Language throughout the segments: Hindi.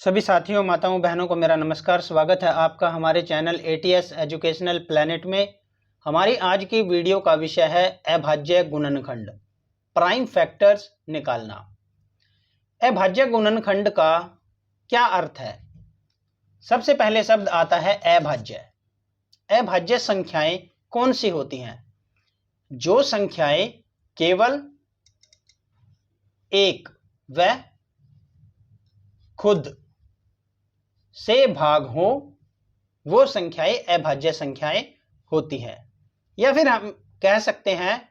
सभी साथियों, माताओं, बहनों को मेरा नमस्कार। स्वागत है आपका हमारे चैनल ATS एजुकेशनल प्लैनेट में। हमारी आज की वीडियो का विषय है अभाज्य गुणनखंड, प्राइम फैक्टर्स निकालना। अभाज्य गुणनखंड का क्या अर्थ है? सबसे पहले शब्द आता है अभाज्य। अभाज्य संख्याएं कौन सी होती हैं? जो संख्याएं केवल एक व खुद से भाग हो, वो संख्याएं अभाज्य संख्याएं होती हैं। या फिर हम कह सकते हैं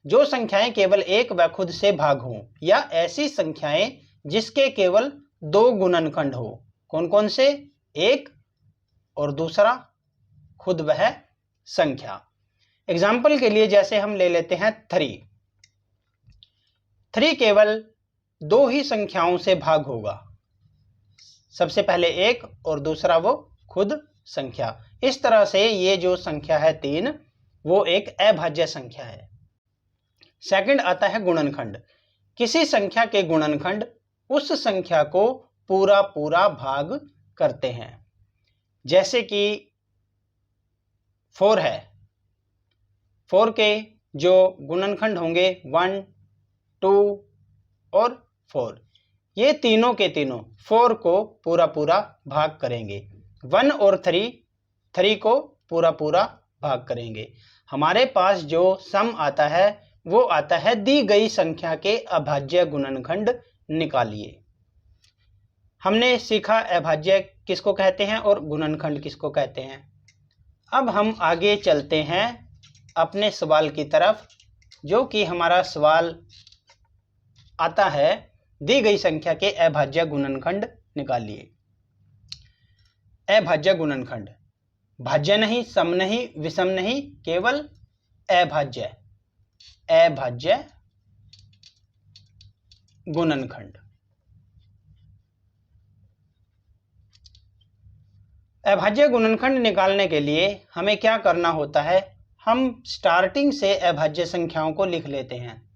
जो संख्याएं केवल एक व खुद से भाग हो, या ऐसी संख्याएं जिसके केवल दो गुणनखंड हो। कौन कौन से? एक और दूसरा खुद वह संख्या। एग्जाम्पल के लिए जैसे हम ले लेते हैं 3 केवल दो ही संख्याओं से भाग होगा। सबसे पहले एक और दूसरा वो खुद संख्या। इस तरह से ये जो संख्या है 3, वो एक अभाज्य संख्या है। सेकंड आता है गुणनखंड। किसी संख्या के गुणनखंड उस संख्या को पूरा पूरा भाग करते हैं। जैसे कि 4 है, 4 के जो गुणनखंड होंगे 1, 2 और 4, ये तीनों के तीनों 4 को पूरा पूरा भाग करेंगे। 1 और 3 को पूरा पूरा भाग करेंगे। हमारे पास जो सम आता है वो आता है दी गई संख्या के अभाज्य गुणनखंड निकालिए। हमने सीखा अभाज्य किसको कहते हैं और गुणनखंड किसको कहते हैं। अब हम आगे चलते हैं अपने सवाल की तरफ, जो कि हमारा सवाल आता है दी गई संख्या के अभाज्य गुणनखंड निकालिए। अभाज्य गुणनखंड, भाज्य नहीं, सम नहीं, विषम नहीं, केवल अभाज्य। अभाज्य गुणनखंड। अभाज्य गुणनखंड निकालने के लिए हमें क्या करना होता है? हम स्टार्टिंग से अभाज्य संख्याओं को लिख लेते हैं।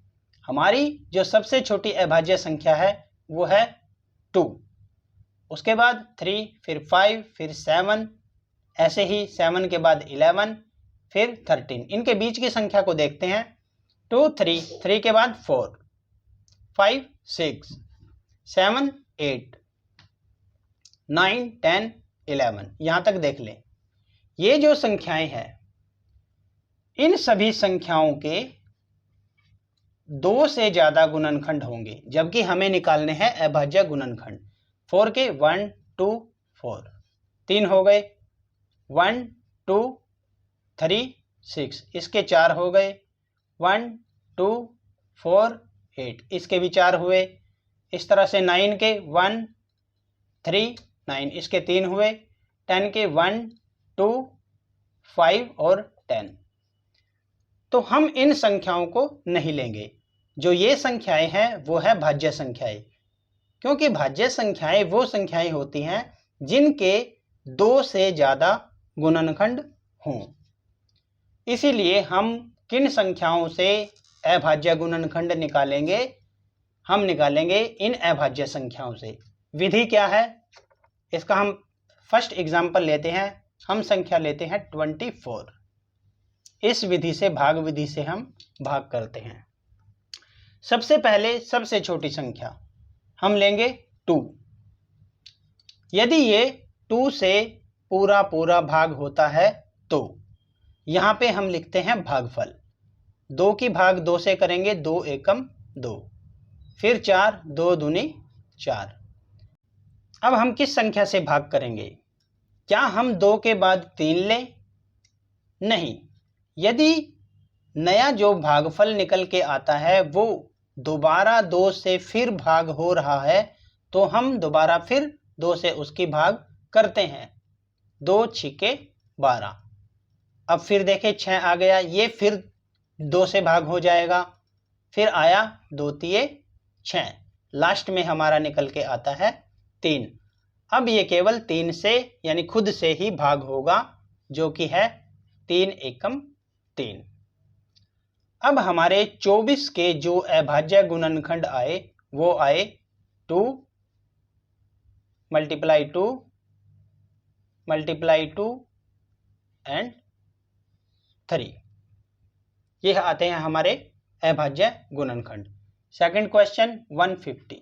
हमारी जो सबसे छोटी अभाज्य संख्या है वो है 2, उसके बाद 3, फिर 5, फिर 7, ऐसे ही 7 के बाद 11, फिर 13। इनके बीच की संख्या को देखते हैं। 2, 3 के बाद 4, 5, 6, 7, 8, 9, 10, 11, यहां तक देख लें। ये जो संख्याएं हैं, इन सभी संख्याओं के 2 से ज्यादा गुणनखंड होंगे, जबकि हमें निकालने हैं अभाज्य गुणनखंड। 4 के 1, 2, 4, 3 हो गए, 1, 2, 3, 6, इसके 4 हो गए, 1, 2, 4, 8, इसके भी 4 हुए। इस तरह से 9 के 1, 3, 9, इसके 3 हुए। 10 के 1, 2, 5 और 10। तो हम इन संख्याओं को नहीं लेंगे। जो ये संख्याएं हैं वो है भाज्य संख्याएं, क्योंकि भाज्य संख्याएं वो संख्याएं होती हैं जिनके 2 से ज्यादा गुणनखंड हों। इसीलिए हम किन संख्याओं से अभाज्य गुणनखंड निकालेंगे? हम निकालेंगे इन अभाज्य संख्याओं से। विधि क्या है इसका? हम फर्स्ट एग्जाम्पल लेते हैं। हम संख्या लेते हैं 24। इस विधि से, भाग विधि से हम भाग करते हैं। सबसे पहले सबसे छोटी संख्या हम लेंगे 2। यदि ये 2 से पूरा पूरा भाग होता है तो यहां पे हम लिखते हैं भागफल। 2 की भाग 2 से करेंगे, 2 एकम 2, फिर 4, 2 दूनी 4। अब हम किस संख्या से भाग करेंगे? क्या हम 2 के बाद 3 लें? नहीं। यदि नया जो भागफल निकल के आता है वो दोबारा 2 से फिर भाग हो रहा है, तो हम दोबारा फिर 2 से उसकी भाग करते हैं। 2 छिके 12। अब फिर देखें 6 आ गया, ये फिर 2 से भाग हो जाएगा। फिर आया 2 तिये 6, लास्ट में हमारा निकल के आता है 3। अब ये केवल 3 से यानी खुद से ही भाग होगा, जो कि है 3 एकम 3। अब हमारे 24 के जो अभाज्य गुणनखंड आए वो आए 2, मल्टीप्लाई 2 एंड 3, ये आते हैं हमारे अभाज्य गुणनखंड। Second question 150।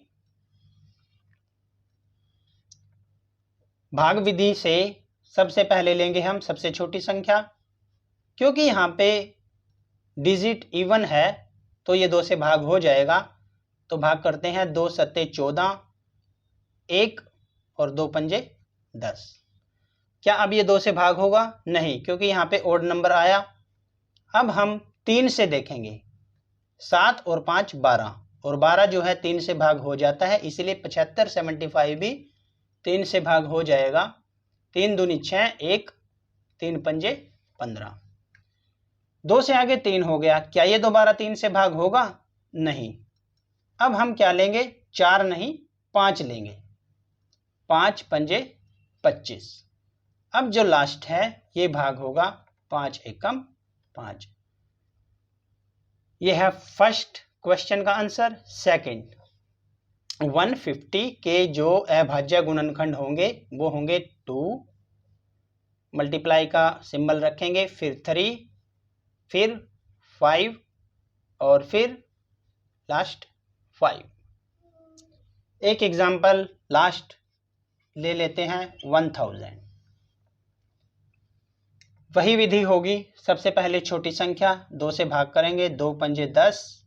भाग विधि से सबसे पहले लेंगे हम सबसे छोटी संख्या, क्योंकि यहाँ पे डिजिट इवन है तो ये 2 से भाग हो जाएगा। तो भाग करते हैं 2 सत्ते 14, 1 और 2 पंजे 10। क्या अब ये 2 से भाग होगा? नहीं, क्योंकि यहाँ पे ओड नंबर आया। अब हम 3 से देखेंगे। 7 और 5 12, और 12 जो है 3 से भाग हो जाता है, इसलिए 75 75 भी 3 से भाग हो जाएगा। 3 दूनी 6, 1 3 पंजे 15। 2 से आगे 3 हो गया। क्या ये दोबारा 3 से भाग होगा? नहीं। अब हम क्या लेंगे? 4 नहीं 5 लेंगे। 5 पंजे 25। अब जो लास्ट है ये भाग होगा 5 एकम 5। ये है फर्स्ट क्वेश्चन का आंसर। सेकंड 150 के जो अभाज्य गुणनखंड होंगे वो होंगे 2, मल्टीप्लाई का सिंबल रखेंगे, फिर 3, फिर 5 और फिर लास्ट 5। एक एग्जाम्पल लास्ट ले लेते हैं 1000। वही विधि होगी। सबसे पहले छोटी संख्या 2 से भाग करेंगे। 2 पंजे 10,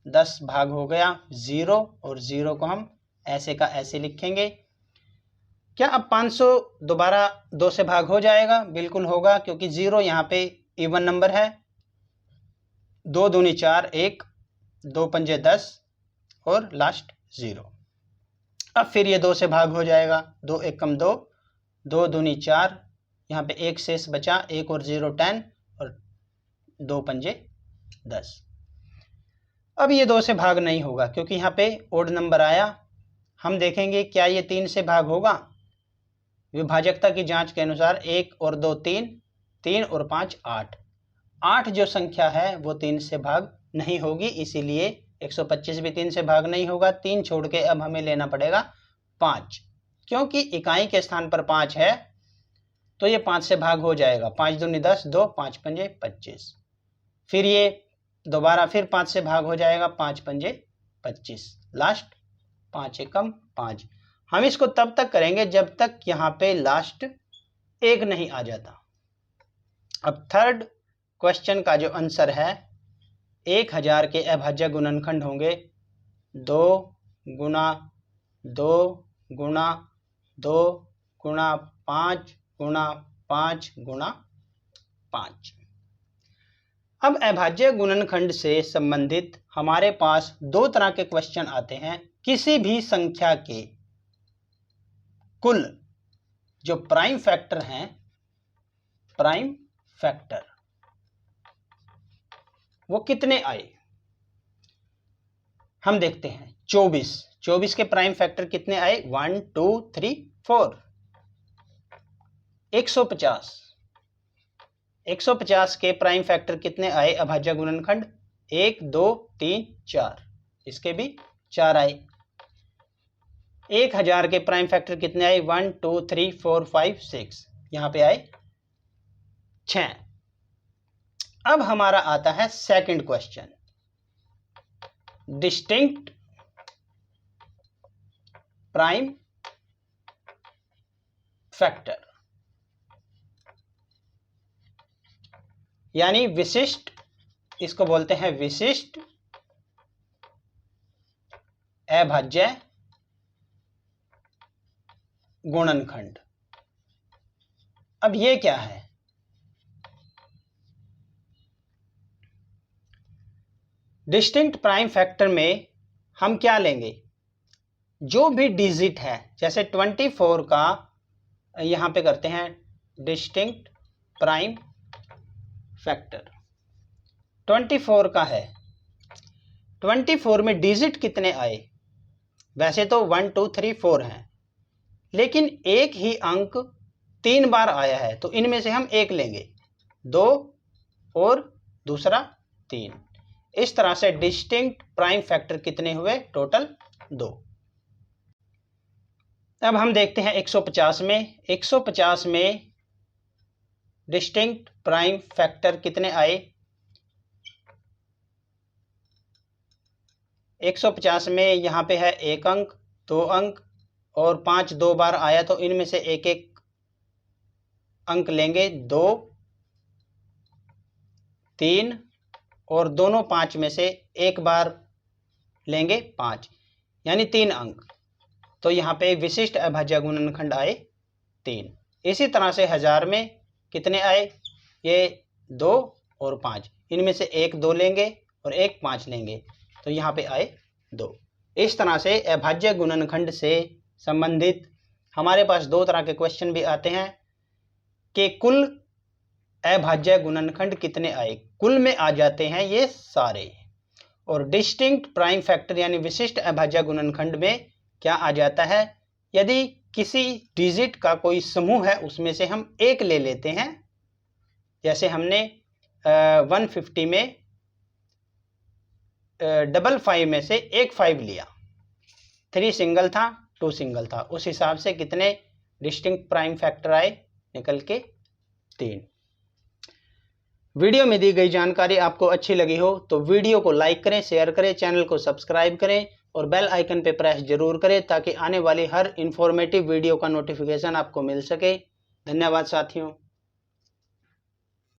10 भाग हो गया 0, और 0 को हम ऐसे का ऐसे लिखेंगे। क्या अब 500 दोबारा 2 से भाग हो जाएगा? बिल्कुल होगा, क्योंकि 0 यहाँ पे इवन नंबर है। 2 दूनी 4, 1 2 पंजे 10 और लास्ट 0। अब फिर ये 2 से भाग हो जाएगा। 2 एकम 2, 2 दूनी 4, यहाँ पे 1 शेष बचा, 1 और 0 10 और 2 पंजे 10। अब ये 2 से भाग नहीं होगा, क्योंकि यहाँ पे ओड नंबर आया। हम देखेंगे क्या ये 3 से भाग होगा? विभाजकता की जांच के अनुसार 1 और 2 3, 3 और 5 8। 8 जो संख्या है वो 3 से भाग नहीं होगी, इसीलिए 125 भी 3 से भाग नहीं होगा। 3 छोड़ के अब हमें लेना पड़ेगा 5, क्योंकि इकाई के स्थान पर 5 है तो ये 5 से भाग हो जाएगा। 5 दूनी 10, 2 5 पंजे 25। फिर ये दोबारा फिर 5 से भाग हो जाएगा। 5 पंजे 25, लास्ट 5 एकम 5। हम इसको तब तक करेंगे जब तक यहाँ पे लास्ट 1 नहीं आ जाता। अब थर्ड क्वेश्चन का जो आंसर है 1000 के अभाज्य गुणनखंड होंगे 2 गुणा 2 गुणा 2 गुणा 5 गुणा 5 गुणा 5। अब अभाज्य गुणनखंड से संबंधित हमारे पास 2 तरह के क्वेश्चन आते हैं। किसी भी संख्या के कुल जो प्राइम फैक्टर हैं, प्राइम फैक्टर वो कितने आए? हम देखते हैं 24 के प्राइम फैक्टर कितने आए? 1 2 3 4। 150 के प्राइम फैक्टर कितने आए अभाज्य गुणनखंड? 1 2 3 4, इसके भी 4 आए। 1000 के प्राइम फैक्टर कितने आए? 1 2 3 4 5 6, यहां पे आए 6। अब हमारा आता है second question, distinct prime factor, यानी विशिष्ट, इसको बोलते हैं विशिष्ट अभाज्य गुणनखंड। अब ये क्या है? डिस्टिंक्ट प्राइम फैक्टर में हम क्या लेंगे? जो भी डिजिट है, जैसे 24 का यहां पे करते हैं डिस्टिंक्ट प्राइम फैक्टर। 24 का है, 24 में डिजिट कितने आए? वैसे तो 1 2 3 4 हैं, लेकिन एक ही अंक 3 बार आया है, तो इनमें से हम एक लेंगे, 2 और दूसरा 3। इस तरह से डिस्टिंक्ट प्राइम फैक्टर कितने हुए? टोटल 2। अब हम देखते हैं 150 में। 150 में डिस्टिंक्ट प्राइम फैक्टर कितने आए? 150 में यहाँ पे है 1 अंक, 2 अंक और 5 2 बार आया, तो इनमें से एक एक अंक लेंगे। 2, 3 और दोनों 5 में से एक बार लेंगे 5, यानी 3 अंक। तो यहाँ पे विशिष्ट अभाज्य गुणनखंड आए 3। इसी तरह से 1000 में कितने आए? ये 2 और 5, इनमें से एक 2 लेंगे और एक 5 लेंगे, तो यहाँ पे आए 2। इस तरह से अभाज्य गुणनखंड से संबंधित हमारे पास 2 तरह के क्वेश्चन भी आते हैं कि कुल अभाज्य गुणनखंड कितने आए। कुल में आ जाते हैं ये सारे, और डिस्टिंक्ट प्राइम फैक्टर यानी विशिष्ट अभाज्य गुणनखंड में क्या आ जाता है? यदि किसी डिजिट का कोई समूह है उसमें से हम एक ले लेते हैं, जैसे हमने 150 में 5 में से एक 5 लिया, 3 सिंगल था 2 सिंगल था, उस हिसाब से कितने डिस्टिंक्ट प्राइम फैक्टर आए? निकल के 3। वीडियो में दी गई जानकारी आपको अच्छी लगी हो तो वीडियो को लाइक करें, शेयर करें, चैनल को सब्सक्राइब करें और बेल आइकन पे प्रेस जरूर करें ताकि आने वाली हर इंफॉर्मेटिव वीडियो का नोटिफिकेशन आपको मिल सके। धन्यवाद साथियों।